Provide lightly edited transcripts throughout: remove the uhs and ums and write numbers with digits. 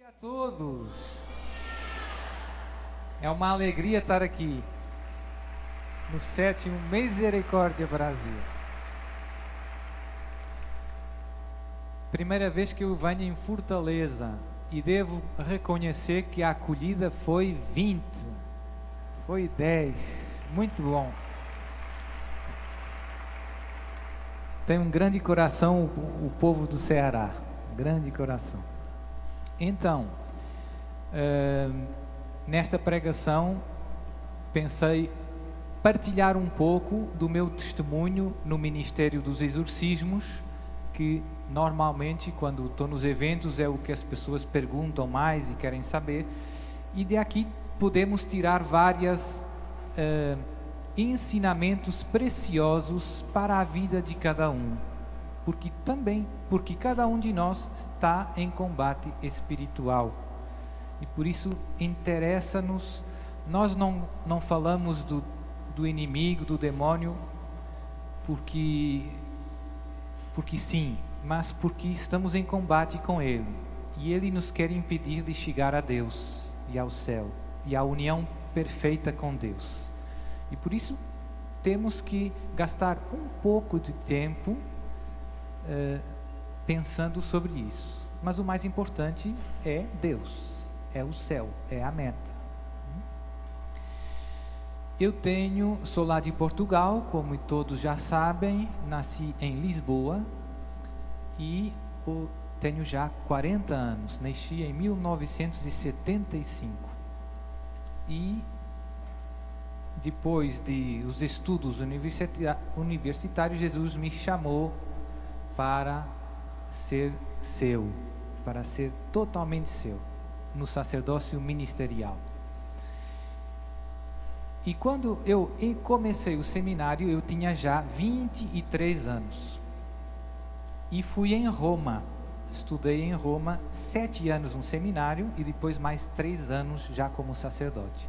dia a todos. É uma alegria estar aqui no 7º Misericórdia Brasil. Primeira vez que eu venho em Fortaleza e devo reconhecer que a acolhida foi 20, foi 10, muito bom. Tem um grande coração o povo do Ceará, grande coração. Então, nesta pregação, pensei partilhar um pouco do meu testemunho no Ministério dos Exorcismos, que normalmente, quando estou nos eventos, é o que as pessoas perguntam mais e querem saber, e de aqui podemos tirar vários ensinamentos preciosos para a vida de cada um, porque cada um de nós está em combate espiritual, e por isso interessa-nos. Nós não falamos do inimigo, do demônio, porque sim, mas porque estamos em combate com ele, e ele nos quer impedir de chegar a Deus e ao céu, e à união perfeita com Deus. E por isso temos que gastar um pouco de tempo pensando sobre isso. Mas o mais importante é Deus, é o céu, é a meta. Eu sou lá de Portugal, como todos já sabem, nasci em Lisboa e tenho já 40 anos, nasci em 1975. E depois dos estudos universitários, Jesus me chamou para ser seu, para ser totalmente seu, no sacerdócio ministerial. E quando eu comecei o seminário, eu tinha já 23 anos. E fui em Roma, estudei em Roma 7 anos no seminário e depois mais 3 anos já como sacerdote.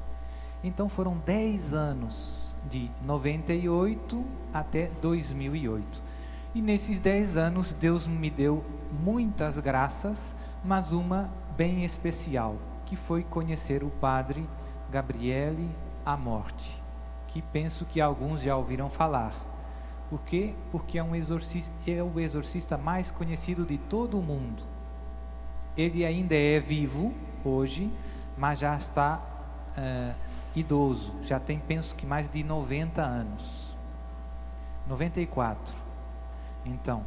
Então foram 10 anos, de 98 até 2008. E nesses 10 anos Deus me deu muitas graças, mas uma bem especial, que foi conhecer o Padre Gabriele Amorth, que penso que alguns já ouviram falar. Por quê? Porque é o exorcista mais conhecido de todo o mundo. Ele ainda é vivo hoje, mas já está idoso, já tem, penso que mais de 90 anos, 94. Então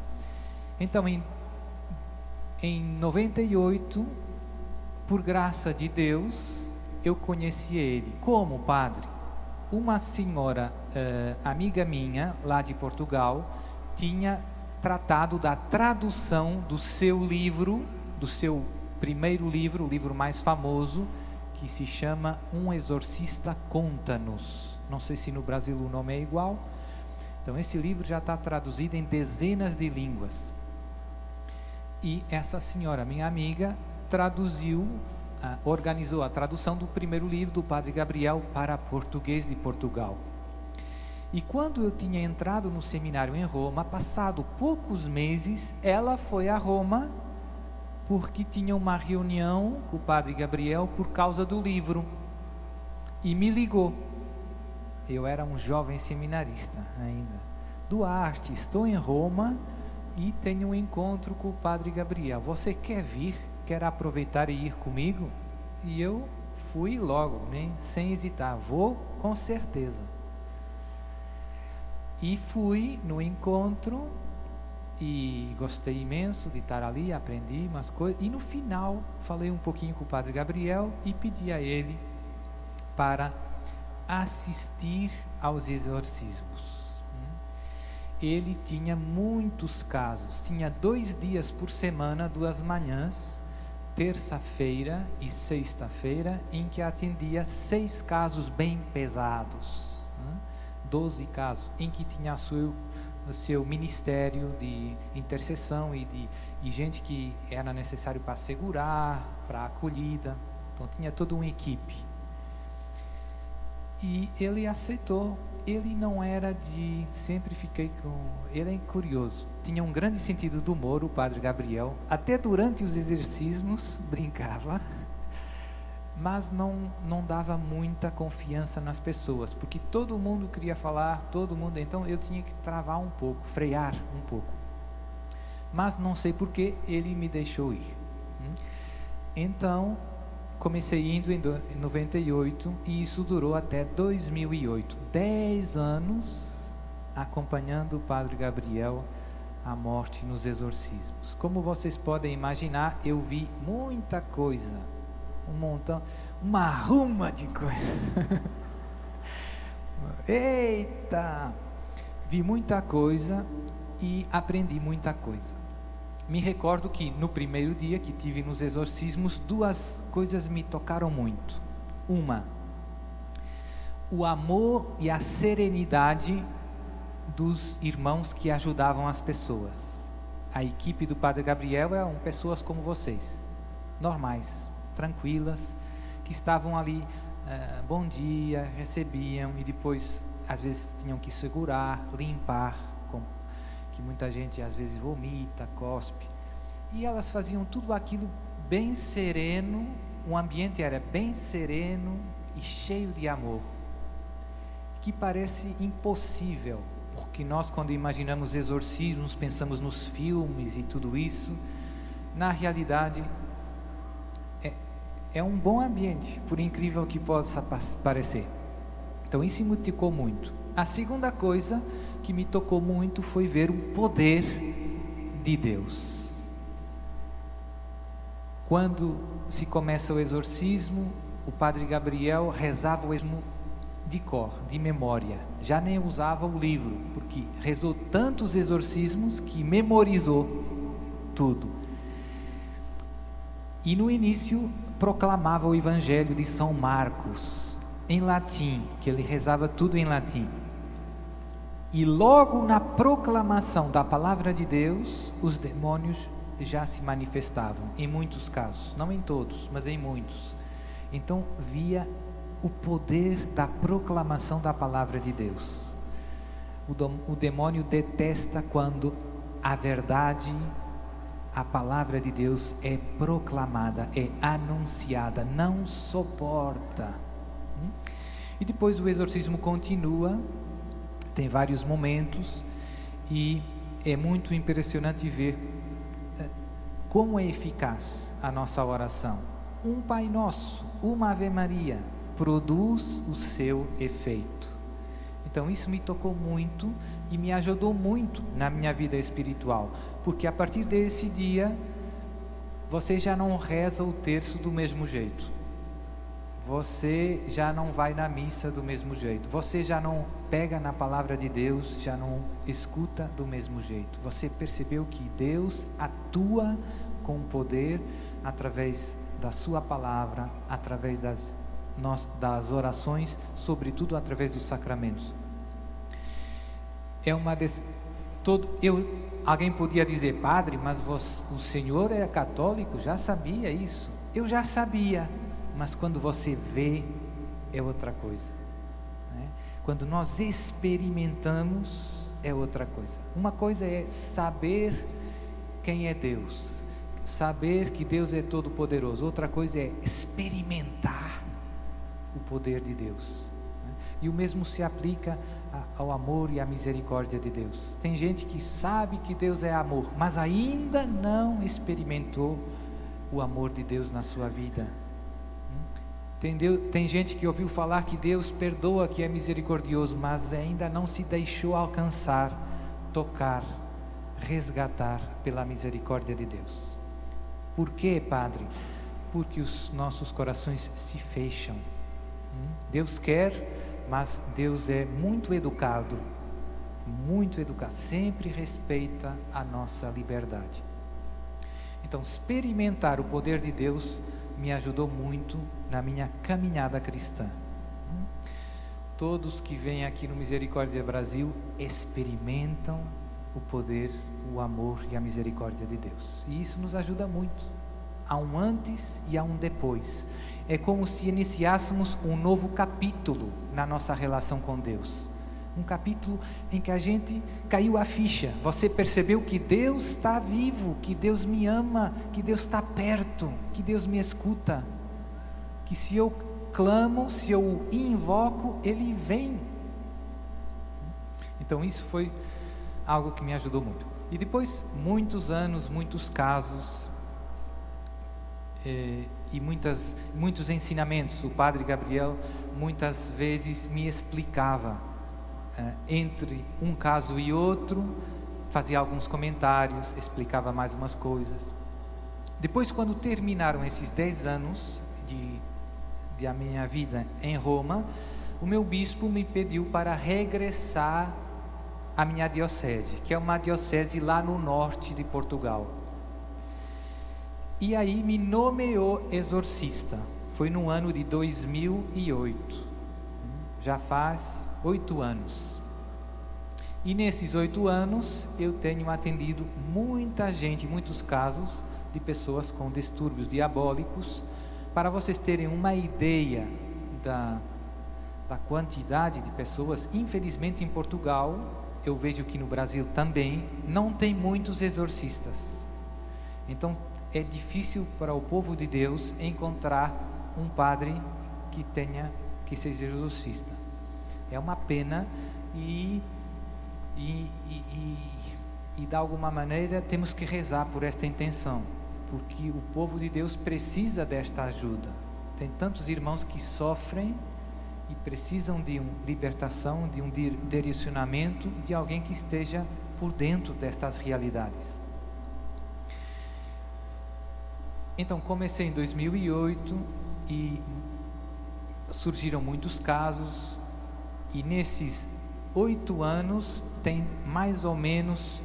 em 98, por graça de Deus, eu conheci ele. Como padre? Uma senhora amiga minha, lá de Portugal, tinha tratado da tradução do seu livro, do seu primeiro livro, o livro mais famoso, que se chama Um Exorcista Conta-nos. Não sei se no Brasil o nome é igual. Então esse livro já está traduzido em dezenas de línguas. E essa senhora, minha amiga, organizou a tradução do primeiro livro do Padre Gabriel para português de Portugal. E quando eu tinha entrado no seminário em Roma, passado poucos meses, ela foi a Roma porque tinha uma reunião com o Padre Gabriel por causa do livro, e me ligou. Eu era um jovem seminarista ainda. Duarte, estou em Roma e tenho um encontro com o Padre Gabriel. Você quer vir? Quer aproveitar e ir comigo? E eu fui logo, sem hesitar. Vou com certeza. E fui no encontro e gostei imenso de estar ali, aprendi umas coisas. E no final falei um pouquinho com o Padre Gabriel e pedi a ele para assistir aos exorcismos. Ele tinha muitos casos, tinha 2 dias por semana, 2 manhãs, terça-feira e sexta-feira, em que atendia 6 casos bem pesados, 12 casos, em que tinha o seu ministério de intercessão e gente que era necessário para segurar, para acolhida. Então tinha toda uma equipe. E ele aceitou. Ele não era de... Sempre fiquei com... Ele é curioso. Tinha um grande sentido do humor, o Padre Gabriel. Até durante os exercícios brincava. Mas não dava muita confiança nas pessoas. Porque todo mundo queria falar, todo mundo... Então eu tinha que travar um pouco, frear um pouco. Mas não sei por que ele me deixou ir. Então... Comecei indo em 98 e isso durou até 2008. 10 anos acompanhando o Padre Gabriel à morte nos exorcismos. Como vocês podem imaginar, eu vi muita coisa. Um montão, uma ruma de coisa. Eita! Vi muita coisa e aprendi muita coisa. Me recordo que no primeiro dia que tive nos exorcismos, 2 coisas me tocaram muito. Uma, o amor e a serenidade dos irmãos que ajudavam as pessoas. A equipe do Padre Gabriel eram pessoas como vocês, normais, tranquilas, que estavam ali, bom dia, recebiam e depois às vezes tinham que segurar, limpar, que muita gente às vezes vomita, cospe, e elas faziam tudo aquilo bem sereno, o ambiente era bem sereno e cheio de amor, que parece impossível, porque nós quando imaginamos exorcismos, pensamos nos filmes e tudo isso, na realidade é um bom ambiente, por incrível que possa parecer. Então isso me tocou muito. A segunda coisa que me tocou muito foi ver o poder de Deus. Quando se começa o exorcismo, o Padre Gabriel rezava o exorcismo de cor, de memória. Já nem usava o livro, porque rezou tantos exorcismos que memorizou tudo. E no início proclamava o Evangelho de São Marcos, em latim, que ele rezava tudo em latim. E logo na proclamação da palavra de Deus, os demônios já se manifestavam, em muitos casos, não em todos, mas em muitos. Então via o poder da proclamação da palavra de Deus. O demônio detesta quando a verdade, a palavra de Deus é proclamada, é anunciada, não suporta. E depois o exorcismo continua, tem vários momentos, e é muito impressionante ver como é eficaz a nossa oração. Um Pai Nosso, uma Ave Maria, produz o seu efeito. Então isso me tocou muito e me ajudou muito na minha vida espiritual, porque a partir desse dia, você já não reza o terço do mesmo jeito. Você já não vai na missa do mesmo jeito. Você já não pega na palavra de Deus, já não escuta do mesmo jeito. Você percebeu que Deus atua com poder através da sua palavra, através das orações, sobretudo através dos sacramentos. Alguém podia dizer, padre, mas o senhor era católico, já sabia isso. Eu já sabia. Mas quando você vê, é outra coisa, né? Quando nós experimentamos, é outra coisa. Uma coisa é saber quem é Deus, saber que Deus é todo poderoso. Outra coisa é experimentar o poder de Deus, né? E o mesmo se aplica ao amor e à misericórdia de Deus. Tem gente que sabe que Deus é amor, mas ainda não experimentou o amor de Deus na sua vida. Tem gente que ouviu falar que Deus perdoa, que é misericordioso, mas ainda não se deixou alcançar, tocar, resgatar pela misericórdia de Deus. Por quê, Padre? Porque os nossos corações se fecham. Deus quer, mas Deus é muito educado, sempre respeita a nossa liberdade. Então, experimentar o poder de Deus me ajudou muito na minha caminhada cristã. Todos que vêm aqui no Misericórdia Brasil experimentam o poder, o amor e a misericórdia de Deus. E isso nos ajuda muito. há um antes e há um depois. É como se iniciássemos um novo capítulo na nossa relação com Deus. Um capítulo em que a gente caiu a ficha. Você percebeu que Deus está vivo, que Deus me ama, que Deus está perto, que Deus me escuta. Que se eu clamo, se eu invoco, Ele vem. Então isso foi algo que me ajudou muito. E depois, muitos anos, muitos casos e muitos ensinamentos. O Padre Gabriel muitas vezes me explicava entre um caso e outro, fazia alguns comentários, explicava mais umas coisas. Depois, quando terminaram esses 10 anos de a minha vida em Roma, o meu bispo me pediu para regressar à minha diocese, que é uma diocese lá no norte de Portugal. E aí me nomeou exorcista. Foi no ano de 2008. Já faz 8 anos. E nesses 8 anos eu tenho atendido muita gente, muitos casos de pessoas com distúrbios diabólicos. Para vocês terem uma ideia da quantidade de pessoas, infelizmente em Portugal, eu vejo que no Brasil também, não tem muitos exorcistas. Então é difícil para o povo de Deus encontrar um padre que seja exorcista. É uma pena e de alguma maneira temos que rezar por esta intenção, porque o povo de Deus precisa desta ajuda. Tem tantos irmãos que sofrem e precisam de uma libertação, de um direcionamento, de alguém que esteja por dentro destas realidades. Então comecei em 2008 e surgiram muitos casos, e nesses 8 anos tem mais ou menos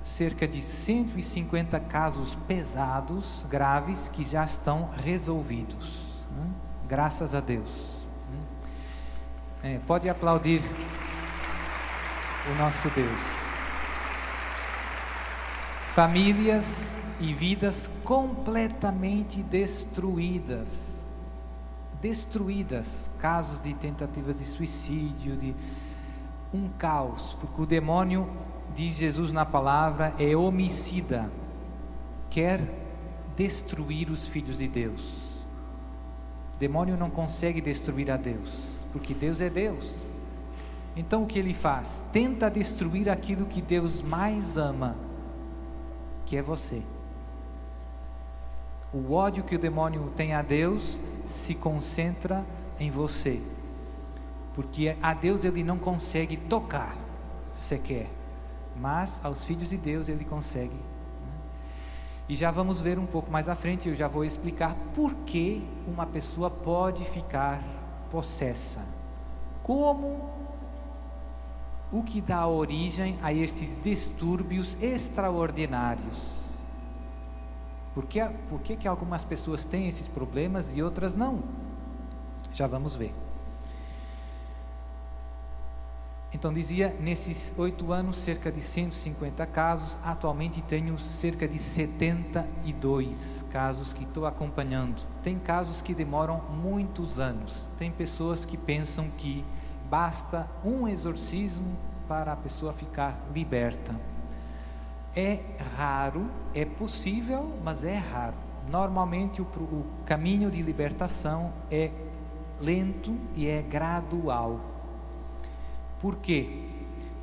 cerca de 150 casos pesados, graves, que já estão resolvidos, graças a Deus. Pode aplaudir o nosso Deus. Famílias e vidas completamente destruídas, casos de tentativas de suicídio, de um caos, porque o demônio, diz Jesus na palavra, é homicida, quer destruir os filhos de Deus. O demônio não consegue destruir a Deus, porque Deus é Deus. Então o que ele faz? Tenta destruir aquilo que Deus mais ama, que é você. O ódio que o demônio tem a Deus se concentra em você, porque a Deus ele não consegue tocar sequer, mas aos filhos de Deus ele consegue. E já vamos ver um pouco mais à frente, eu já vou explicar por que uma pessoa pode ficar possessa, o que dá origem a estes distúrbios extraordinários. Por que algumas pessoas têm esses problemas e outras não? Já vamos ver. Então dizia, nesses 8 anos, cerca de 150 casos. Atualmente tenho cerca de 72 casos que estou acompanhando. Tem casos que demoram muitos anos. Tem pessoas que pensam que basta um exorcismo para a pessoa ficar liberta. É raro, é possível, mas é raro. Normalmente o caminho de libertação é lento e é gradual. Por quê?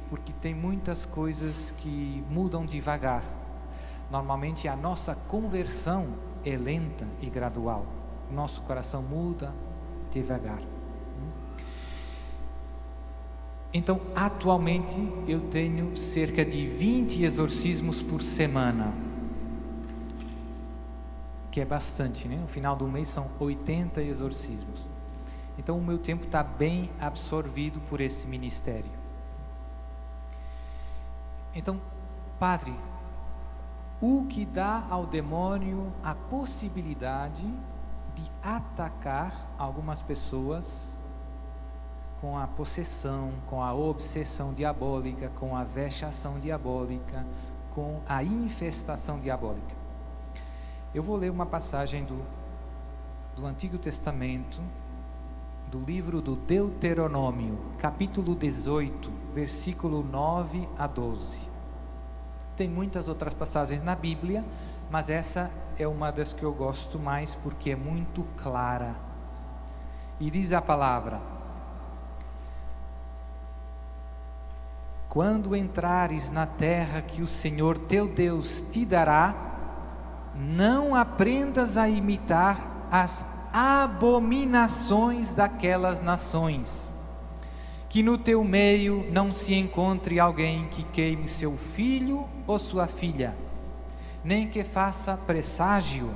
Porque tem muitas coisas que mudam devagar. Normalmente a nossa conversão é lenta e gradual. Nosso coração muda devagar. Então, atualmente eu tenho cerca de 20 exorcismos por semana, que é bastante, né? No final do mês são 80 exorcismos. Então o meu tempo está bem absorvido por esse ministério. Então, padre, o que dá ao demônio a possibilidade de atacar algumas pessoas com a possessão, com a obsessão diabólica, com a vexação diabólica, com a infestação diabólica? Eu vou ler uma passagem do Antigo Testamento, do livro do Deuteronômio, capítulo 18, versículo 9 a 12. Tem muitas outras passagens na Bíblia, mas essa é uma das que eu gosto mais porque é muito clara. E diz a palavra: quando entrares na terra que o Senhor teu Deus te dará, não aprendas a imitar as abominações daquelas nações, que no teu meio não se encontre alguém que queime seu filho ou sua filha, nem que faça presságio,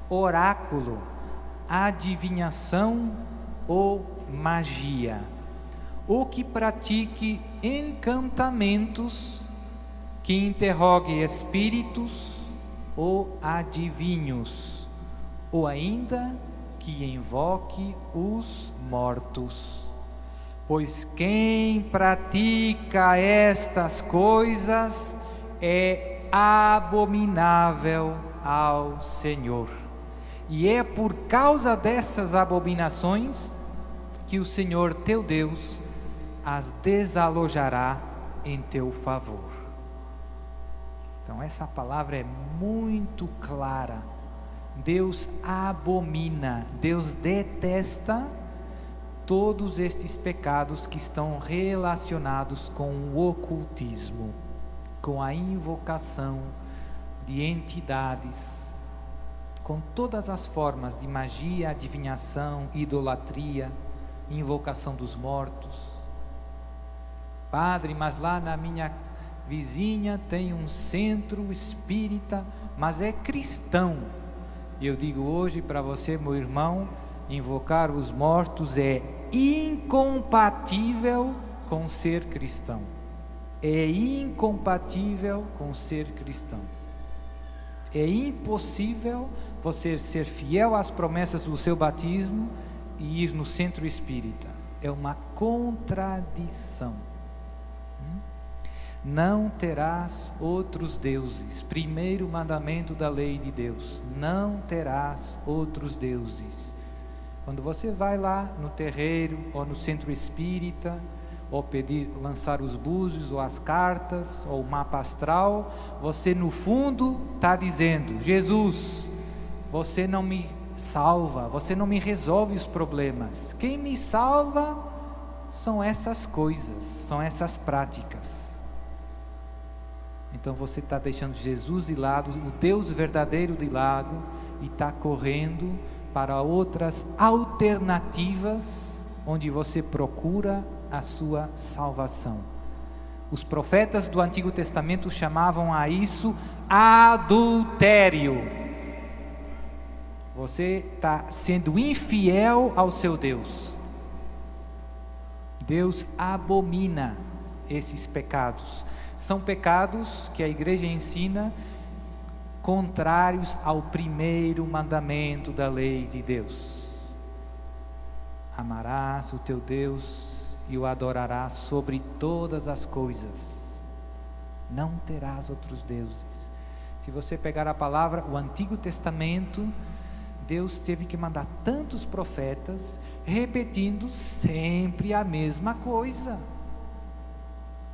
oráculo, adivinhação ou magia, ou que pratique encantamentos, que interrogue espíritos ou adivinhos, ou ainda que invoque os mortos. Pois quem pratica estas coisas é abominável ao Senhor. E é por causa dessas abominações que o Senhor teu Deus as desalojará em teu favor. Então essa palavra é muito clara. Deus abomina, Deus detesta todos estes pecados que estão relacionados com o ocultismo, com a invocação de entidades, com todas as formas de magia, adivinhação, idolatria, invocação dos mortos. Padre, mas lá na minha vizinha tem um centro espírita, mas é cristão. E eu digo hoje para você, meu irmão, invocar os mortos é incompatível com ser cristão. É incompatível com ser cristão. É impossível você ser fiel às promessas do seu batismo e ir no centro espírita. É uma contradição. Não terás outros deuses. Primeiro mandamento da lei de Deus: não terás outros deuses. Quando você vai lá no terreiro ou no centro espírita, ou lançar os búzios ou as cartas ou o mapa astral, você no fundo está dizendo: Jesus, você não me salva, você não me resolve os problemas. Quem me salva são essas coisas, são essas práticas. Então você está deixando Jesus de lado, o Deus verdadeiro de lado, e está correndo para outras alternativas, onde você procura a sua salvação. Os profetas do Antigo Testamento chamavam a isso adultério. Você está sendo infiel ao seu Deus. Deus abomina esses pecados. São pecados que a igreja ensina contrários ao primeiro mandamento da lei de Deus. Amarás o teu Deus e o adorarás sobre todas as coisas. Não terás outros deuses. Se você pegar a palavra, o Antigo Testamento, Deus teve que mandar tantos profetas, repetindo sempre a mesma coisa.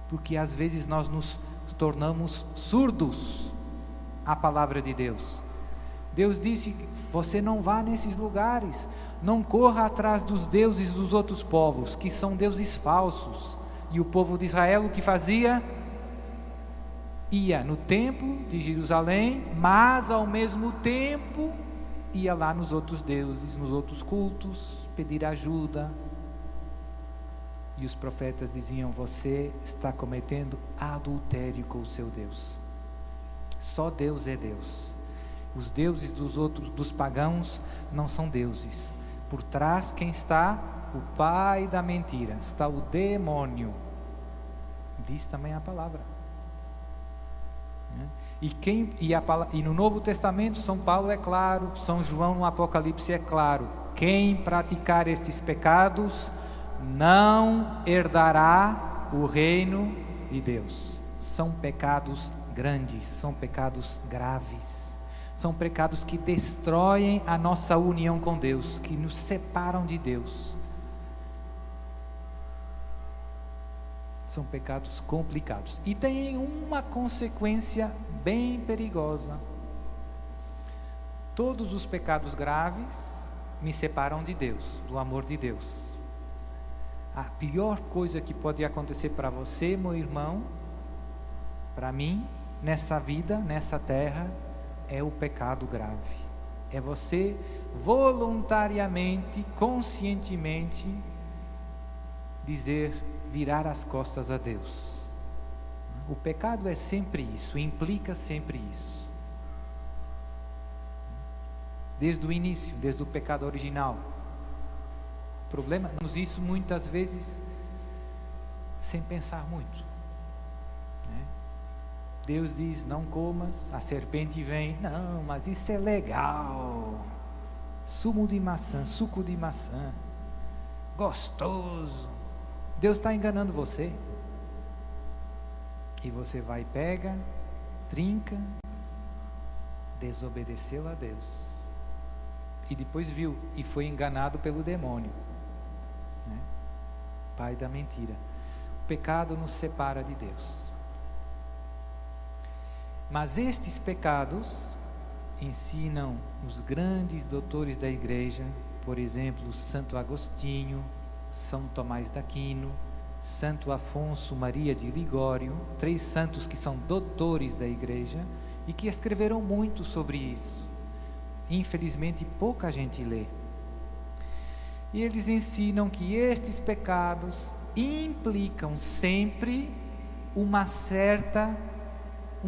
Porque às vezes nós nos tornamos surdos à palavra de Deus. Deus disse: você não vá nesses lugares, não corra atrás dos deuses dos outros povos, que são deuses falsos. E o povo de Israel o que fazia? Ia no templo de Jerusalém, mas ao mesmo tempo ia lá nos outros deuses, nos outros cultos, pedir ajuda. E os profetas diziam: você está cometendo adultério com o seu Deus. Só Deus é Deus. Os deuses dos pagãos não são deuses. Por trás quem está? O pai da mentira, está o demônio. Diz também a palavra. E no Novo Testamento, São Paulo é claro, São João no Apocalipse é claro: quem praticar estes pecados não herdará o reino de Deus. São pecados grandes, são pecados graves. São pecados que destroem a nossa união com Deus, que nos separam de Deus. São pecados complicados. E tem uma consequência bem perigosa. Todos os pecados graves me separam de Deus, do amor de Deus. A pior coisa que pode acontecer para você, meu irmão, para mim, nessa vida, nessa terra, é o pecado grave. É você voluntariamente, conscientemente virar as costas a Deus. O pecado é sempre isso, implica sempre isso. Desde o início, desde o pecado original. O problema é que isso muitas vezes sem pensar muito. Deus diz, não comas, a serpente vem, não, mas isso é legal, suco de maçã, gostoso. Deus está enganando você, e você vai, pega, trinca, desobedeceu a Deus, e depois viu, e foi enganado pelo demônio, pai da mentira. O pecado nos separa de Deus. Mas estes pecados ensinam os grandes doutores da igreja, por exemplo, Santo Agostinho, São Tomás d'Aquino, Santo Afonso Maria de Ligório, 3 santos que são doutores da igreja e que escreveram muito sobre isso. Infelizmente, pouca gente lê. E eles ensinam que estes pecados implicam sempre um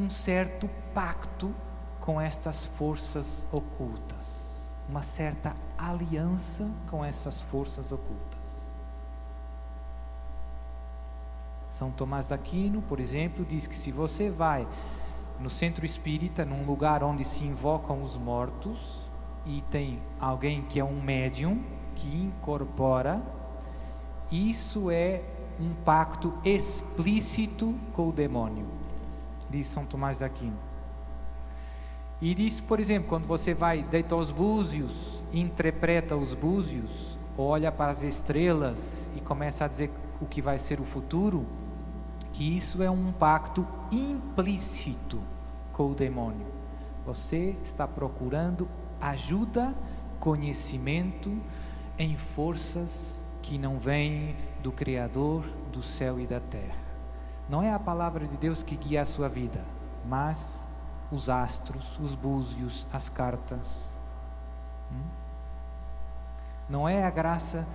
certo pacto com estas forças ocultas, uma certa aliança com essas forças ocultas. São Tomás d'Aquino, por exemplo, diz que se você vai no centro espírita, num lugar onde se invocam os mortos, e tem alguém que é um médium, que incorpora, isso é um pacto explícito com o demônio, diz São Tomás d'Aquino. E diz, por exemplo, quando você vai deitar os búzios, interpreta os búzios, olha para as estrelas e começa a dizer o que vai ser o futuro, que isso é um pacto implícito com o demônio. Você está procurando ajuda, conhecimento em forças que não vêm do Criador do céu e da terra. Não é a palavra de Deus que guia a sua vida, mas os astros, os búzios, as cartas. Não é a graça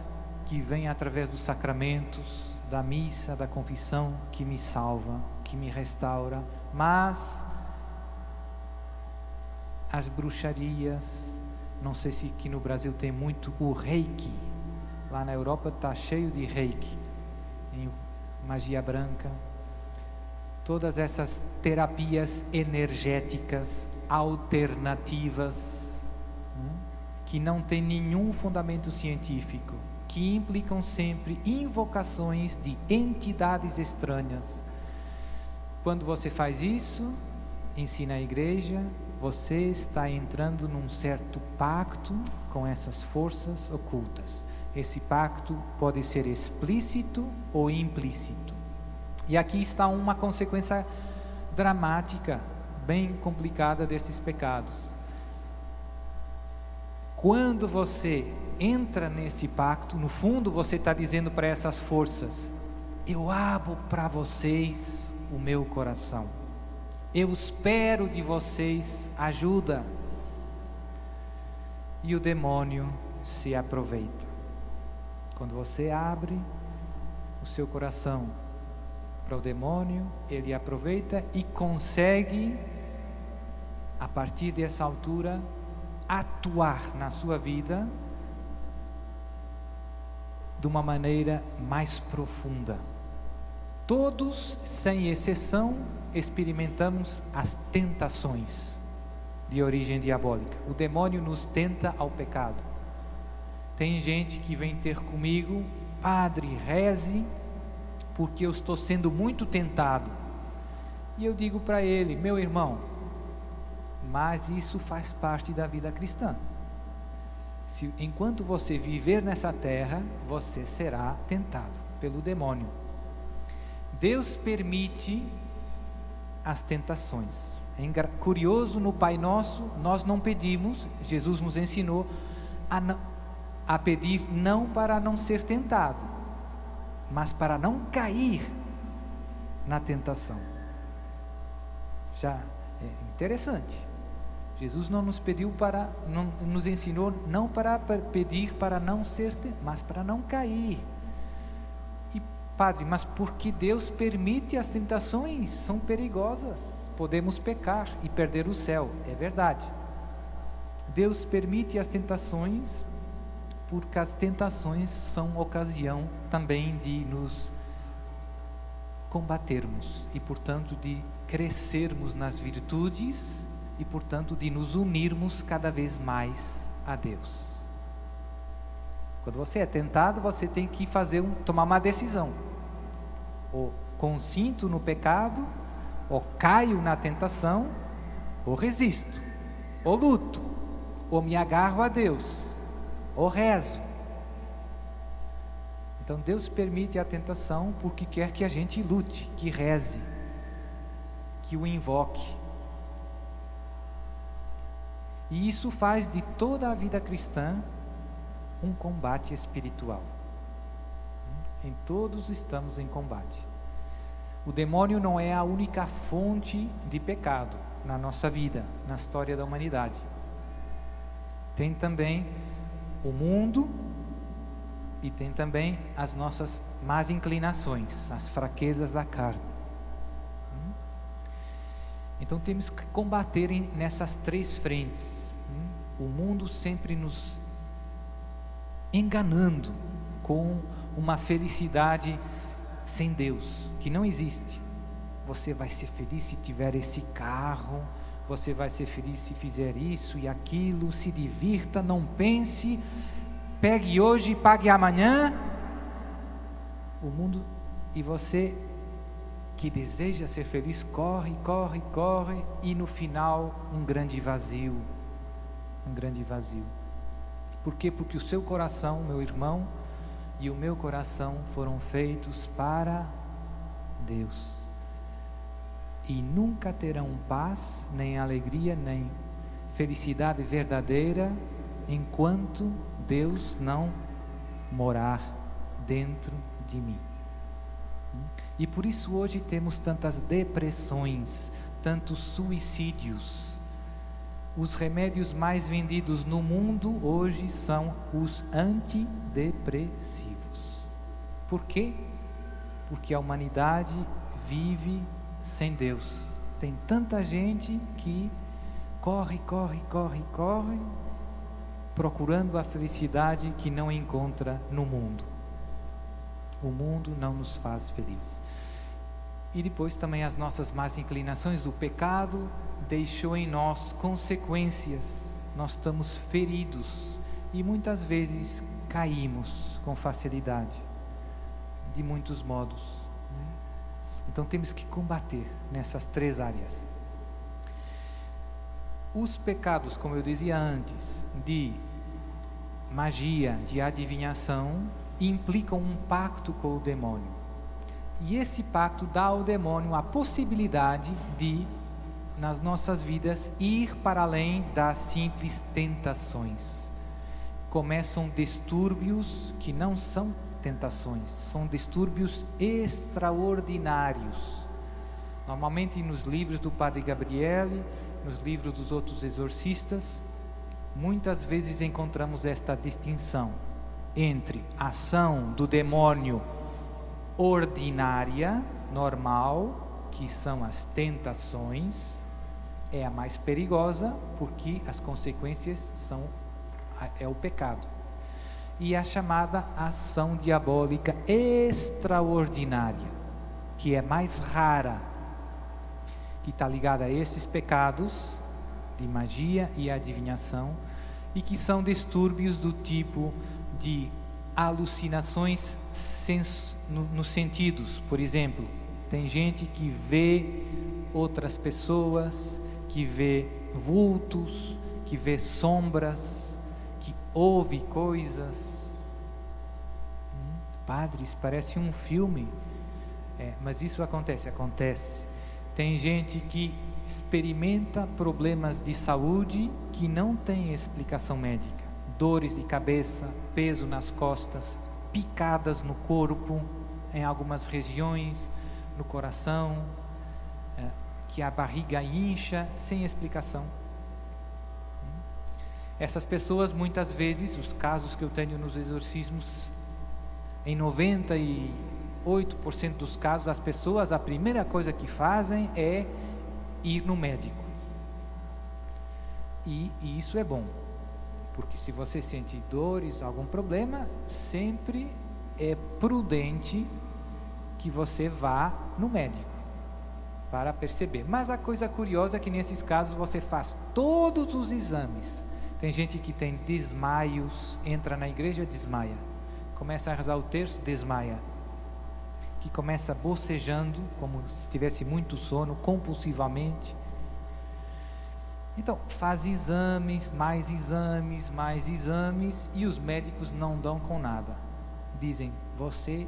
que vem através dos sacramentos, da missa, da confissão, que me salva, que me restaura, mas as bruxarias. Não sei se aqui no Brasil tem muito o reiki. Lá na Europa está cheio de reiki, em magia branca. Todas essas terapias energéticas alternativas, que não tem nenhum fundamento científico, que implicam sempre invocações de entidades estranhas. Quando você faz isso, ensina a igreja, você está entrando num certo pacto com essas forças ocultas. Esse pacto pode ser explícito ou implícito. E aqui está uma consequência dramática, bem complicada desses pecados. Quando você entra nesse pacto, no fundo você está dizendo para essas forças: eu abro para vocês o meu coração, eu espero de vocês ajuda. E o demônio se aproveita. Quando você abre o seu coração para o demônio, ele aproveita e consegue, a partir dessa altura, atuar na sua vida de uma maneira mais profunda. Todos, sem exceção, experimentamos as tentações de origem diabólica. O demônio nos tenta ao pecado. Tem gente que vem ter comigo: padre, reze, porque eu estou sendo muito tentado. E eu digo para ele: meu irmão, mas isso faz parte da vida cristã. Enquanto você viver nessa terra, você será tentado pelo demônio. Deus permite as tentações. É curioso, no Pai Nosso, nós não pedimos, Jesus nos ensinou a pedir não para não ser tentado, mas para não cair na tentação. Já é interessante. Jesus não nos nos ensinou não para pedir para não ser, mas para não cair. E Padre, mas por que Deus permite as tentações? São perigosas, podemos pecar e perder o céu. É verdade. Deus permite as tentações porque as tentações são ocasião também de nos combatermos e, portanto, de crescermos nas virtudes e, portanto, de nos unirmos cada vez mais a Deus. Quando você é tentado, você tem que tomar uma decisão: ou consinto no pecado, ou caio na tentação, ou resisto, ou luto, ou me agarro a Deus, ou rezo. Então Deus permite a tentação porque quer que a gente lute, que reze, que o invoque. E isso faz de toda a vida cristã um combate espiritual. Em todos estamos em combate. O demônio não é a única fonte de pecado na nossa vida, na história da humanidade. Tem também o mundo e tem também as nossas más inclinações, as fraquezas da carne. Então temos que combater nessas três frentes. O mundo sempre nos enganando com uma felicidade sem Deus, que não existe. Você vai ser feliz se tiver esse carro, você vai ser feliz se fizer isso e aquilo, se divirta, não pense, pegue hoje e pague amanhã. O mundo, e você que deseja ser feliz, corre, corre, corre, e no final um grande vazio. Um grande vazio. Por quê? Porque o seu coração, meu irmão, e o meu coração foram feitos para Deus. E nunca terão paz, nem alegria, nem felicidade verdadeira, enquanto Deus não morar dentro de mim. E por isso hoje temos tantas depressões, tantos suicídios. Os remédios mais vendidos no mundo hoje são os antidepressivos. Por quê? Porque a humanidade vive sem Deus. Tem tanta gente que corre, procurando a felicidade que não encontra no mundo. O mundo não nos faz felizes. E depois também as nossas más inclinações, o pecado deixou em nós consequências. Nós estamos feridos e muitas vezes caímos com facilidade, de muitos modos. Então temos que combater nessas três áreas. Os pecados, como eu dizia antes, de magia, de adivinhação, implicam um pacto com o demônio. E esse pacto dá ao demônio a possibilidade de, nas nossas vidas, ir para além das simples tentações. Começam distúrbios que não são tentações, são distúrbios extraordinários. Normalmente nos livros do Padre Gabriele, nos livros dos outros exorcistas, muitas vezes encontramos esta distinção entre a ação do demônio ordinária, normal, que são as tentações, é a mais perigosa, porque as consequências é o pecado. E a chamada ação diabólica extraordinária, que é mais rara, que está ligada a esses pecados de magia e adivinhação, e que são distúrbios do tipo de alucinações nos sentidos. Por exemplo, tem gente que vê outras pessoas, que vê vultos, que vê sombras, que ouve coisas. Padres, parece um filme. Mas isso acontece. Tem gente que experimenta problemas de saúde que não tem explicação médica. Dores de cabeça, peso nas costas, picadas no corpo, em algumas regiões, no coração, que a barriga incha sem explicação. Essas pessoas, muitas vezes, os casos que eu tenho nos exorcismos, em 98% dos casos, as pessoas, a primeira coisa que fazem é ir no médico. E isso é bom, porque se você sente dores, algum problema, sempre é prudente que você vá no médico para perceber. Mas a coisa curiosa é que nesses casos você faz todos os exames. Tem gente que tem desmaios, entra na igreja, desmaia. Começa a rezar o terço, desmaia. Que começa bocejando, como se tivesse muito sono, compulsivamente. Então, faz exames, e os médicos não dão com nada. Dizem, você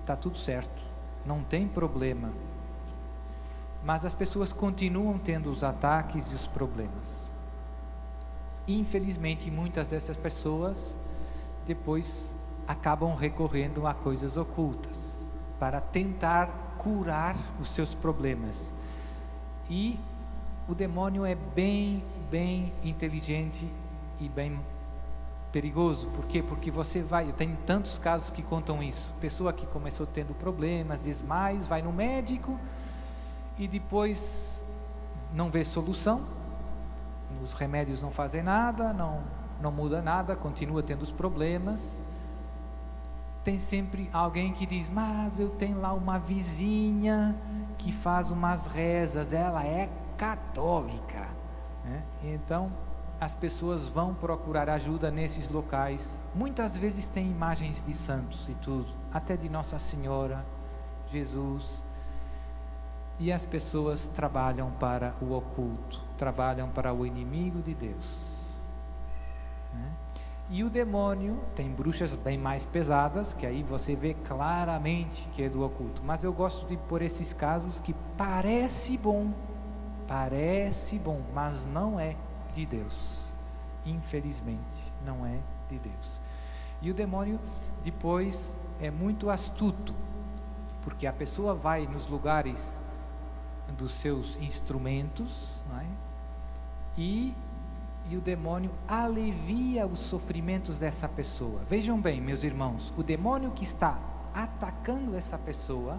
está tudo certo, não tem problema. Mas as pessoas continuam tendo os ataques e os problemas. Infelizmente, muitas dessas pessoas depois acabam recorrendo a coisas ocultas para tentar curar os seus problemas. E o demônio é bem inteligente e bem perigoso. Por quê? Porque eu tenho tantos casos que contam isso. Pessoa que começou tendo problemas, desmaios, vai no médico e depois não vê solução, os remédios não fazem nada, não muda nada, continua tendo os problemas. Tem sempre alguém que diz, mas eu tenho lá uma vizinha que faz umas rezas, ela é católica, né? Então as pessoas vão procurar ajuda nesses locais. Muitas vezes tem imagens de santos e tudo, até de Nossa Senhora, Jesus. E as pessoas trabalham para o oculto, trabalham para o inimigo de Deus, né? E o demônio tem bruxas bem mais pesadas, que aí você vê claramente que é do oculto. Mas eu gosto de pôr esses casos que parece bom, mas não é de Deus. Infelizmente, não é de Deus. E o demônio depois é muito astuto, porque a pessoa vai nos lugares dos seus instrumentos, não é? E o demônio alivia os sofrimentos dessa pessoa. Vejam bem, meus irmãos, o demônio que está atacando essa pessoa,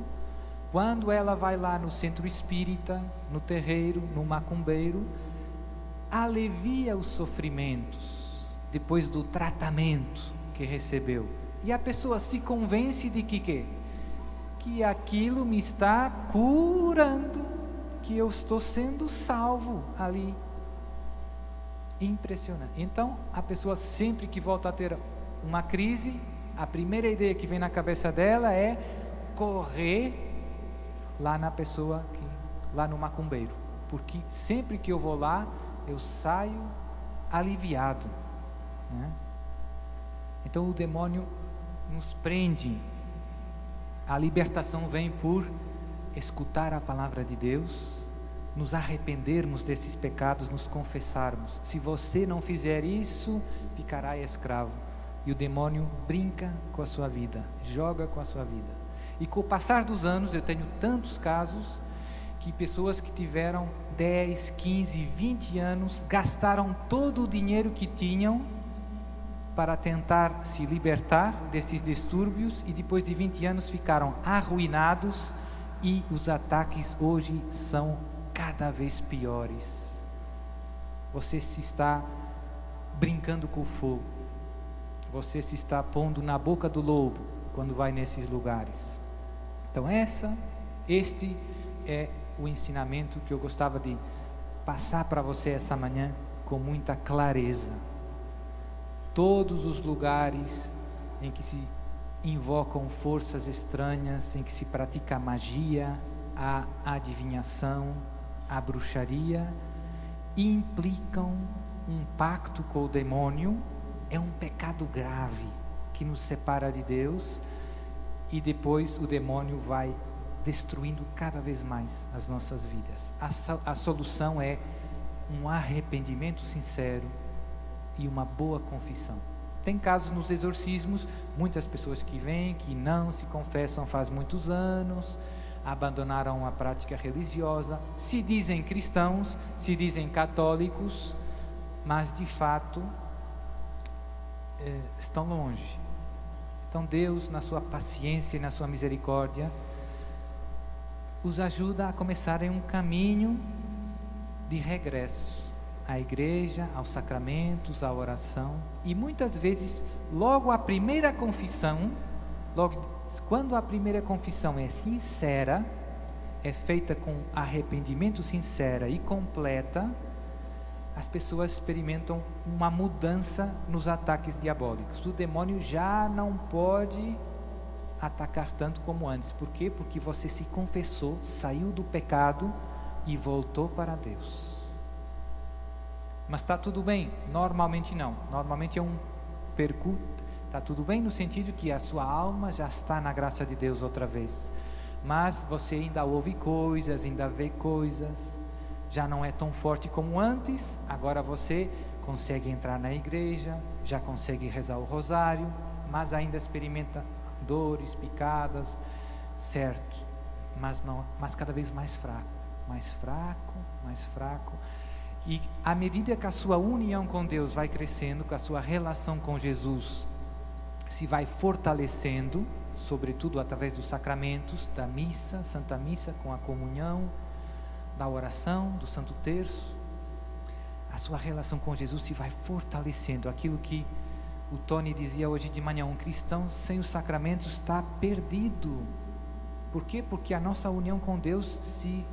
quando ela vai lá no centro espírita, no terreiro, no macumbeiro, alivia os sofrimentos depois do tratamento que recebeu. E a pessoa se convence de que aquilo me está curando, que eu estou sendo salvo ali. Impressionante. Então, a pessoa sempre que volta a ter uma crise, a primeira ideia que vem na cabeça dela é correr lá na pessoa, lá no macumbeiro, porque sempre que eu vou lá, eu saio aliviado, né? Então o demônio nos prende. A libertação vem por escutar a palavra de Deus, nos arrependermos desses pecados, nos confessarmos. Se você não fizer isso, ficará escravo. E o demônio brinca com a sua vida, joga com a sua vida. E com o passar dos anos, eu tenho tantos casos, que pessoas que tiveram 10, 15, 20 anos, gastaram todo o dinheiro que tinham para tentar se libertar desses distúrbios, e depois de 20 anos ficaram arruinados, e os ataques hoje são cada vez piores. Você se está brincando com o fogo, você se está pondo na boca do lobo quando vai nesses lugares. Então este é o ensinamento que eu gostava de passar para você essa manhã com muita clareza. Todos os lugares em que se invocam forças estranhas, em que se pratica a magia, a adivinhação, a bruxaria, implicam um pacto com o demônio, é um pecado grave que nos separa de Deus, e depois o demônio vai destruindo cada vez mais as nossas vidas. A solução é um arrependimento sincero e uma boa confissão. Tem casos nos exorcismos, muitas pessoas que vêm, que não se confessam faz muitos anos, abandonaram a prática religiosa, se dizem cristãos, se dizem católicos, mas de fato estão longe. Então Deus, na sua paciência e na sua misericórdia, os ajuda a começarem um caminho de regresso à igreja, aos sacramentos, à oração. E muitas vezes, logo a primeira confissão, quando a primeira confissão é sincera, é feita com arrependimento sincera e completa, as pessoas experimentam uma mudança nos ataques diabólicos. O demônio já não pode atacar tanto como antes. Por quê? Porque você se confessou, saiu do pecado e voltou para Deus. Mas está tudo bem? Normalmente não. Normalmente é um percurso. Está tudo bem no sentido que a sua alma já está na graça de Deus outra vez. Mas você ainda ouve coisas, ainda vê coisas. Já não é tão forte como antes. Agora você consegue entrar na igreja, já consegue rezar o rosário, mas ainda experimenta dores, picadas, certo? Mas cada vez mais fraco, mais fraco, mais fraco. E à medida que a sua união com Deus vai crescendo, que a sua relação com Jesus se vai fortalecendo, sobretudo através dos sacramentos, da missa, Santa Missa, com a comunhão, da oração, do Santo Terço, a sua relação com Jesus se vai fortalecendo. Aquilo que o Tony dizia hoje de manhã, um cristão sem os sacramentos está perdido. Por quê? Porque a nossa união com Deus se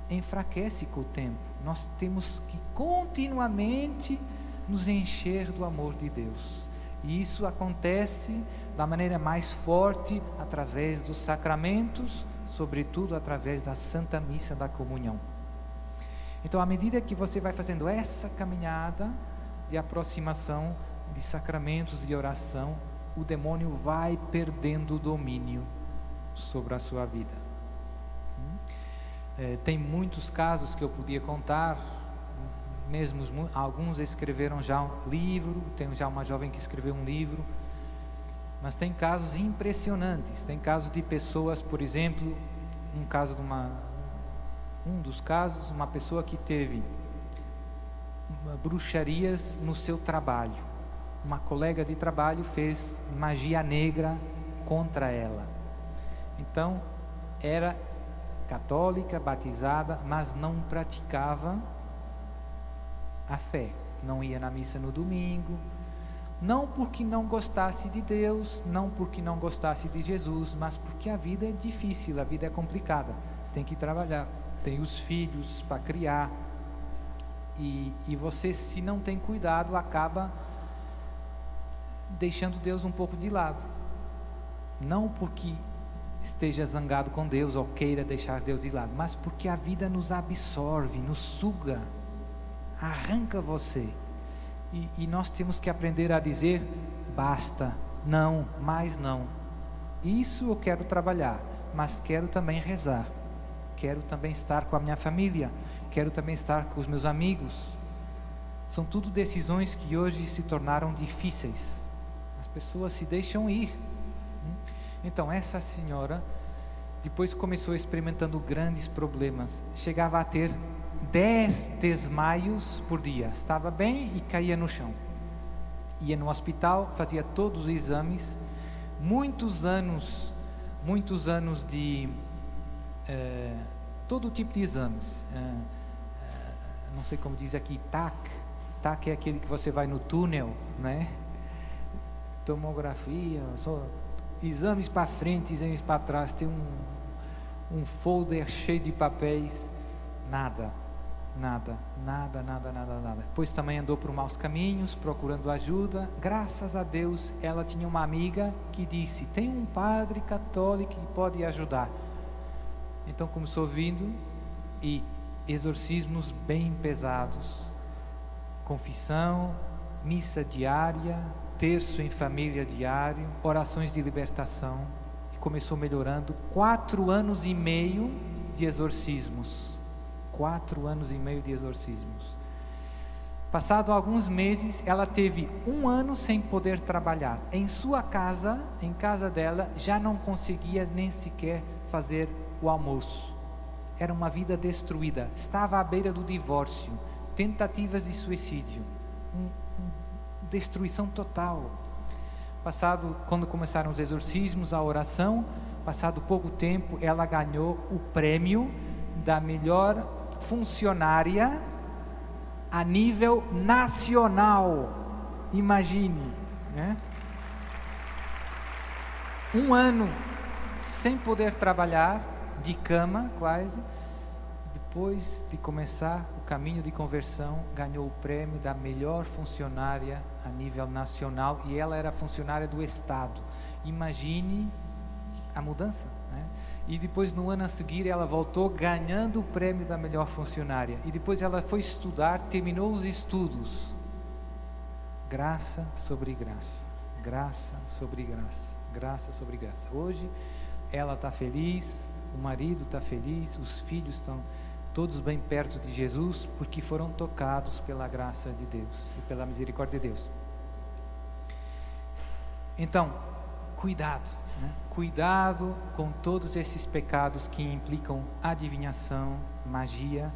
enfraquece com o tempo. Nós temos que continuamente nos encher do amor de Deus. E isso acontece da maneira mais forte através dos sacramentos, sobretudo através da Santa Missa da Comunhão. Então, à medida que você vai fazendo essa caminhada de aproximação de sacramentos de oração, o demônio vai perdendo o domínio sobre a sua vida. Tem muitos casos que eu podia contar, mesmo alguns escreveram já um livro, tem já uma jovem que escreveu um livro, mas tem casos impressionantes. Tem casos de pessoas, por exemplo, um dos casos, uma pessoa que teve bruxarias no seu trabalho. Uma colega de trabalho fez magia negra contra ela. Então, era católica, batizada, mas não praticava a fé. Não ia na missa no domingo, não porque não gostasse de Deus, não porque não gostasse de Jesus, mas porque a vida é difícil, a vida é complicada, tem que trabalhar, tem os filhos para criar, e você, se não tem cuidado, acaba deixando Deus um pouco de lado. Não porque esteja zangado com Deus ou queira deixar Deus de lado, mas porque a vida nos absorve, nos suga, arranca você. E nós temos que aprender a dizer basta, não, mais não. Isso eu quero trabalhar, mas quero também rezar, quero também estar com a minha família, quero também estar com os meus amigos. São tudo decisões que hoje se tornaram difíceis. As pessoas se deixam ir. Então essa senhora depois começou experimentando grandes problemas, chegava a ter 10 desmaios por dia, estava bem e caía no chão, ia no hospital, fazia todos os exames, muitos anos de todo tipo de exames, não sei como diz aqui, TAC é aquele que você vai no túnel, né? Tomografia, exames para frente, exames para trás, tem um folder cheio de papéis, nada. Depois também andou por maus caminhos, procurando ajuda. Graças a Deus, ela tinha uma amiga que disse, tem um padre católico que pode ajudar. Então começou vindo, e exorcismos bem pesados, confissão, missa diária, terço em família diário, orações de libertação, e começou melhorando. 4 anos e meio de exorcismos, 4 anos e meio de exorcismos. Passado alguns meses, ela teve 1 ano sem poder trabalhar. Em sua casa, em casa dela, já não conseguia nem sequer fazer o almoço. Era uma vida destruída. Estava à beira do divórcio, tentativas de suicídio, destruição total. Quando começaram os exorcismos, a oração, passado pouco tempo, ela ganhou o prêmio da melhor funcionária a nível nacional. Imagine, né? 1 ano sem poder trabalhar, de cama quase. Depois de começar o caminho de conversão, ganhou o prêmio da melhor funcionária a nível nacional, e ela era funcionária do Estado. Imagine a mudança, né? E depois, no ano a seguir, ela voltou ganhando o prêmio da melhor funcionária. E depois ela foi estudar, terminou os estudos. Graça sobre graça, graça sobre graça, graça sobre graça. Hoje ela está feliz, o marido está feliz, os filhos estão todos bem perto de Jesus, porque foram tocados pela graça de Deus e pela misericórdia de Deus. Então, cuidado, né? Cuidado com todos esses pecados que implicam adivinhação, magia.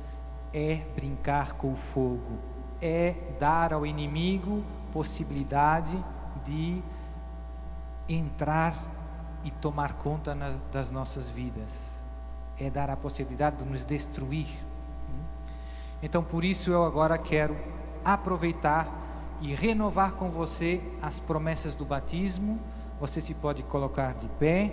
É brincar com o fogo, é dar ao inimigo possibilidade de entrar e tomar conta das nossas vidas, é dar a possibilidade de nos destruir. Então, por isso eu agora quero aproveitar e renovar com você as promessas do batismo. Você se pode colocar de pé.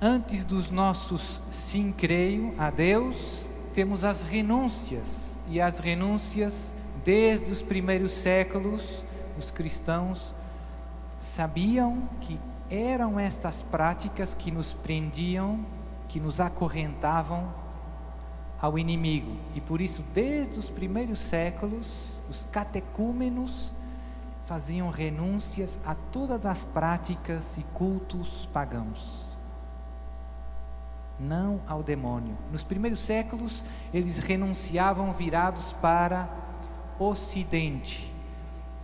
Antes dos nossos sim creio a Deus, temos as renúncias, e as renúncias desde os primeiros séculos, os cristãos sabiam que eram estas práticas que nos prendiam, que nos acorrentavam ao inimigo, e por isso desde os primeiros séculos os catecúmenos faziam renúncias a todas as práticas e cultos pagãos, não ao demônio. Nos primeiros séculos eles renunciavam virados para Ocidente,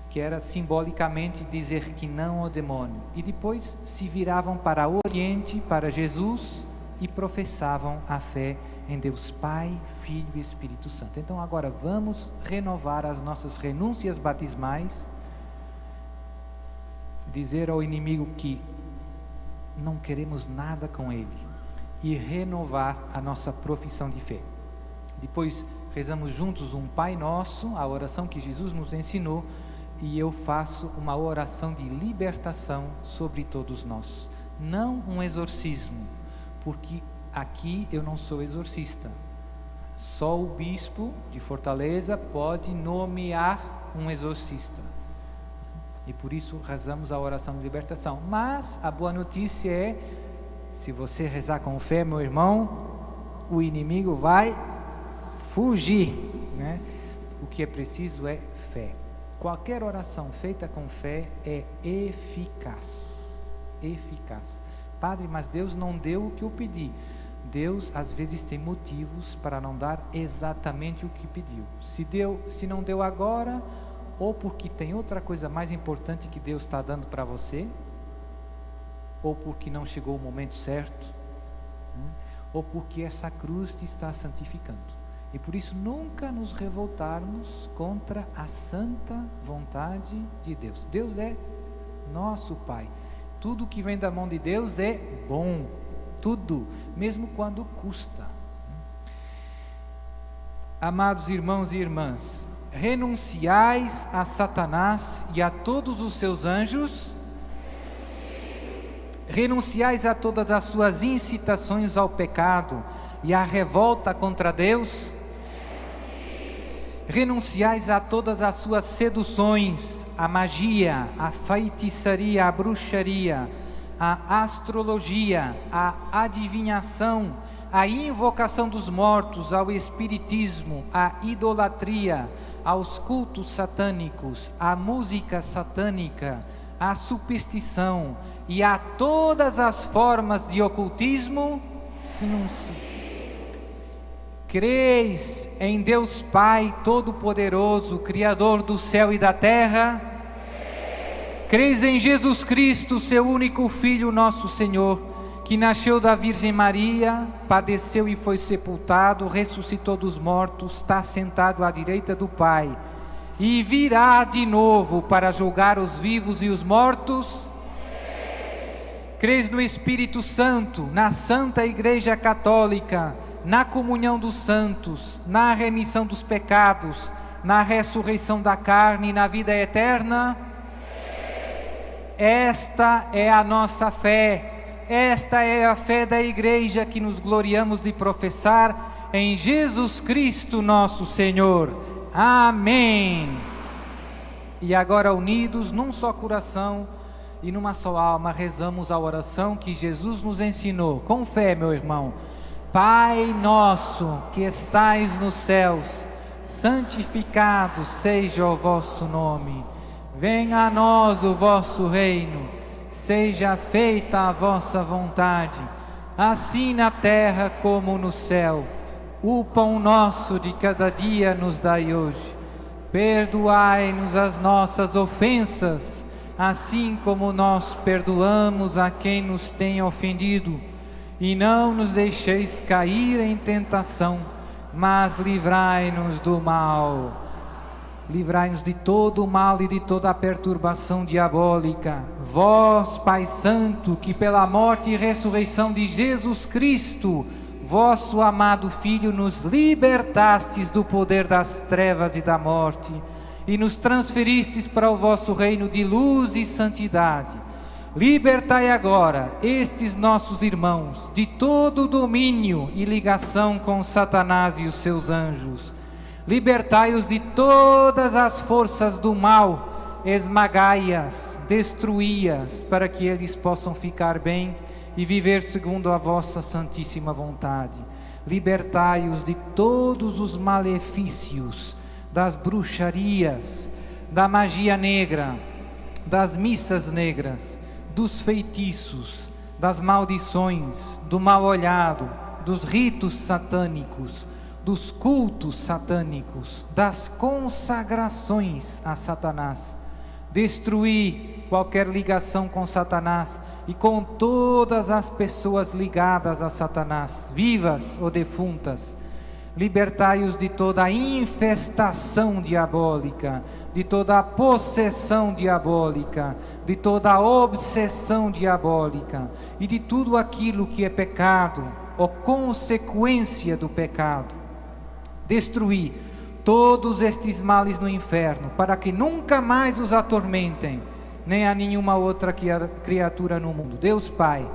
que era simbolicamente dizer que não ao demônio, e depois se viravam para o Oriente, para Jesus, e professavam a fé em Deus Pai, Filho e Espírito Santo. Então agora vamos renovar as nossas renúncias batismais, dizer ao inimigo que não queremos nada com ele, e renovar a nossa profissão de fé. Depois rezamos juntos um Pai Nosso, a oração que Jesus nos ensinou, e eu faço uma oração de libertação sobre todos nós. Não um exorcismo, porque aqui eu não sou exorcista. Só o bispo de Fortaleza pode nomear um exorcista. E por isso rezamos a oração de libertação. Mas a boa notícia é, se você rezar com fé, meu irmão, o inimigo vai fugir, né? O que é preciso é fé. Qualquer oração feita com fé é eficaz. Eficaz. Padre, mas Deus não deu o que eu pedi. Deus às vezes tem motivos para não dar exatamente o que pediu. Se não deu agora, ou porque tem outra coisa mais importante que Deus está dando para você, ou porque não chegou o momento certo, ou porque essa cruz te está santificando. E por isso nunca nos revoltarmos contra a santa vontade de Deus. Deus é nosso Pai. Tudo que vem da mão de Deus é bom. Tudo, mesmo quando custa. Amados irmãos e irmãs, renunciais a Satanás e a todos os seus anjos. Renunciais a todas as suas incitações ao pecado e à revolta contra Deus. Renunciais a todas as suas seduções, a magia, a feitiçaria, a bruxaria, a astrologia, a adivinhação, à invocação dos mortos, ao espiritismo, à idolatria, aos cultos satânicos, à música satânica, à superstição e a todas as formas de ocultismo? Sim. Creis em Deus Pai Todo-Poderoso, Criador do céu e da terra? Creis em Jesus Cristo, seu único Filho, nosso Senhor, que nasceu da Virgem Maria, padeceu e foi sepultado, ressuscitou dos mortos, está sentado à direita do Pai, e virá de novo para julgar os vivos e os mortos? Creis no Espírito Santo, na Santa Igreja Católica, na comunhão dos santos, na remissão dos pecados, na ressurreição da carne e na vida eterna? Esta é a nossa fé, esta é a fé da Igreja que nos gloriamos de professar em Jesus Cristo nosso Senhor. Amém. E agora, unidos num só coração e numa só alma, rezamos a oração que Jesus nos ensinou. Com fé, meu irmão. Pai nosso que estais nos céus, santificado seja o vosso nome. Venha a nós o vosso reino. Seja feita a vossa vontade, assim na terra como no céu. O pão nosso de cada dia nos dai hoje. Perdoai-nos as nossas ofensas, assim como nós perdoamos a quem nos tem ofendido. E não nos deixeis cair em tentação, mas livrai-nos do mal. Livrai-nos de todo o mal e de toda a perturbação diabólica. Vós, Pai Santo, que pela morte e ressurreição de Jesus Cristo, vosso amado Filho, nos libertastes do poder das trevas e da morte, e nos transferistes para o vosso reino de luz e santidade. Libertai agora estes nossos irmãos de todo domínio e ligação com Satanás e os seus anjos. Libertai-os de todas as forças do mal, esmagai-as, destruí-as, para que eles possam ficar bem e viver segundo a vossa santíssima vontade. Libertai-os de todos os malefícios, das bruxarias, da magia negra, das missas negras, dos feitiços, das maldições, do mal olhado, dos ritos satânicos, dos cultos satânicos, das consagrações a Satanás. Destruir qualquer ligação com Satanás e com todas as pessoas ligadas a Satanás, vivas ou defuntas. Libertai-os de toda a infestação diabólica, de toda a possessão diabólica, de toda a obsessão diabólica e de tudo aquilo que é pecado ou consequência do pecado. Destruir todos estes males no inferno, para que nunca mais os atormentem, nem a nenhuma outra criatura no mundo. Deus Pai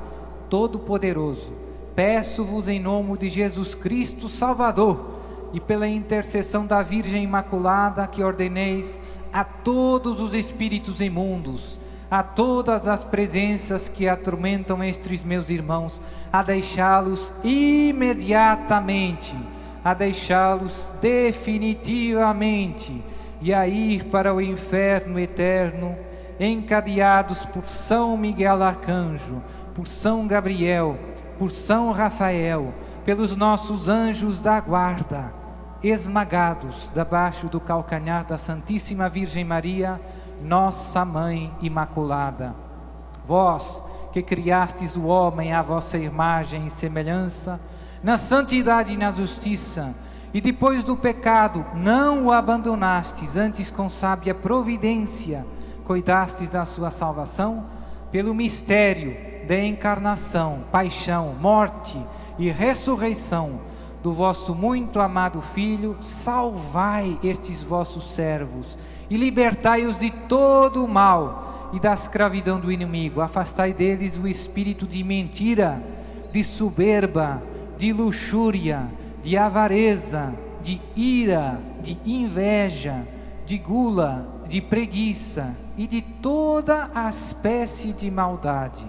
Todo-Poderoso, peço-vos em nome de Jesus Cristo Salvador e pela intercessão da Virgem Imaculada, que ordeneis a todos os espíritos imundos, a todas as presenças que atormentam estes meus irmãos, a deixá-los imediatamente, a deixá-los definitivamente e a ir para o inferno eterno, encadeados por São Miguel Arcanjo, por São Gabriel, por São Rafael, pelos nossos anjos da guarda, esmagados debaixo do calcanhar da Santíssima Virgem Maria, nossa Mãe Imaculada. Vós que criastes o homem à vossa imagem e semelhança, na santidade e na justiça, e depois do pecado não o abandonastes, antes com sábia providência cuidastes da sua salvação, pelo mistério da encarnação, paixão, morte e ressurreição do vosso muito amado Filho, salvai estes vossos servos e libertai-os de todo o mal e da escravidão do inimigo. Afastai deles o espírito de mentira, de soberba, de luxúria, de avareza, de ira, de inveja, de gula, de preguiça e de toda a espécie de maldade.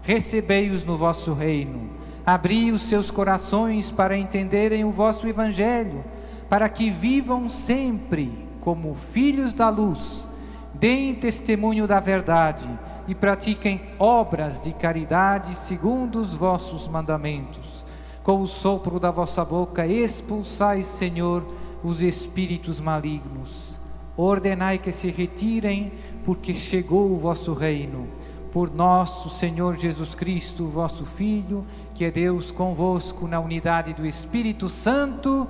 Recebei-os no vosso reino, Abri os seus corações para entenderem o vosso Evangelho, para que vivam sempre como filhos da luz, deem testemunho da verdade e pratiquem obras de caridade segundo os vossos mandamentos. Com o sopro da vossa boca expulsai, Senhor, os espíritos malignos. Ordenai que se retirem, porque chegou o vosso reino. Por nosso Senhor Jesus Cristo, vosso Filho, que é Deus convosco na unidade do Espírito Santo.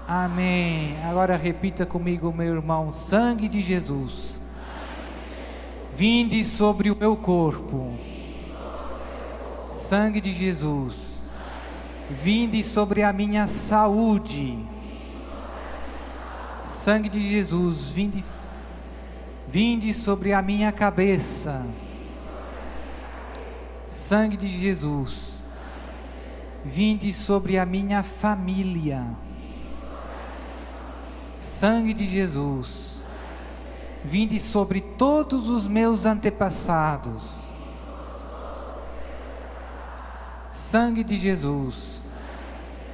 Amém. Agora repita comigo, meu irmão: sangue de Jesus, vinde sobre o meu corpo. Sangue de Jesus, vinde sobre a minha saúde. Sangue de Jesus, vinde sobre a minha cabeça. Sangue de Jesus, vinde sobre a minha família. Sangue de Jesus, vinde sobre todos os meus antepassados. Sangue de Jesus,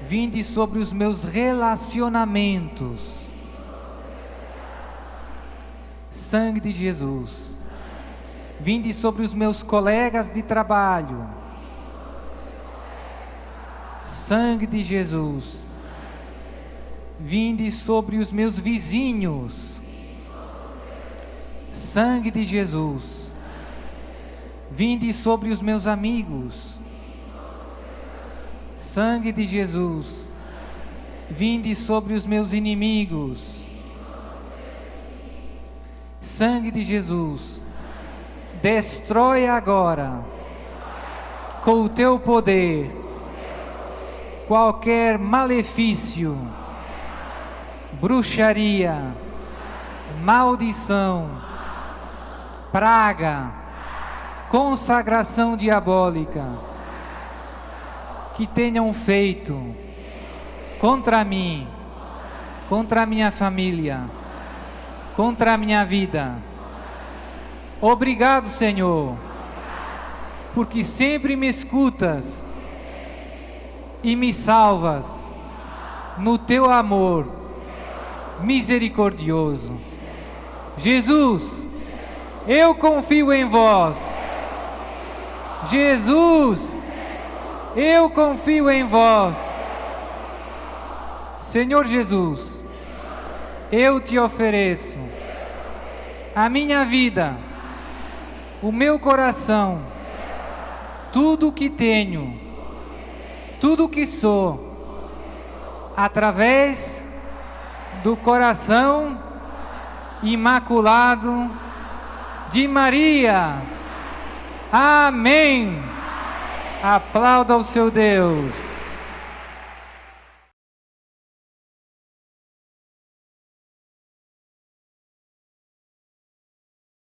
vinde sobre os meus relacionamentos. Sangue de Jesus, vinde sobre os meus colegas de trabalho. Sangue de Jesus, vinde sobre os meus vizinhos. Sangue de Jesus, vinde sobre os meus amigos. Sangue de Jesus, vinde sobre os meus inimigos. Sangue de Jesus, destrói agora, com o teu poder, qualquer malefício, bruxaria, maldição, praga, consagração diabólica, que tenham feito contra mim, contra a minha família, contra a minha vida. Obrigado, Senhor, porque sempre me escutas e me salvas no teu amor misericordioso. Jesus, eu confio em vós. Jesus, eu confio em vós. Senhor Jesus, eu te ofereço a minha vida, o meu coração, tudo o que tenho, tudo o que sou, através do coração imaculado de Maria. Amém. Aplauda o seu Deus.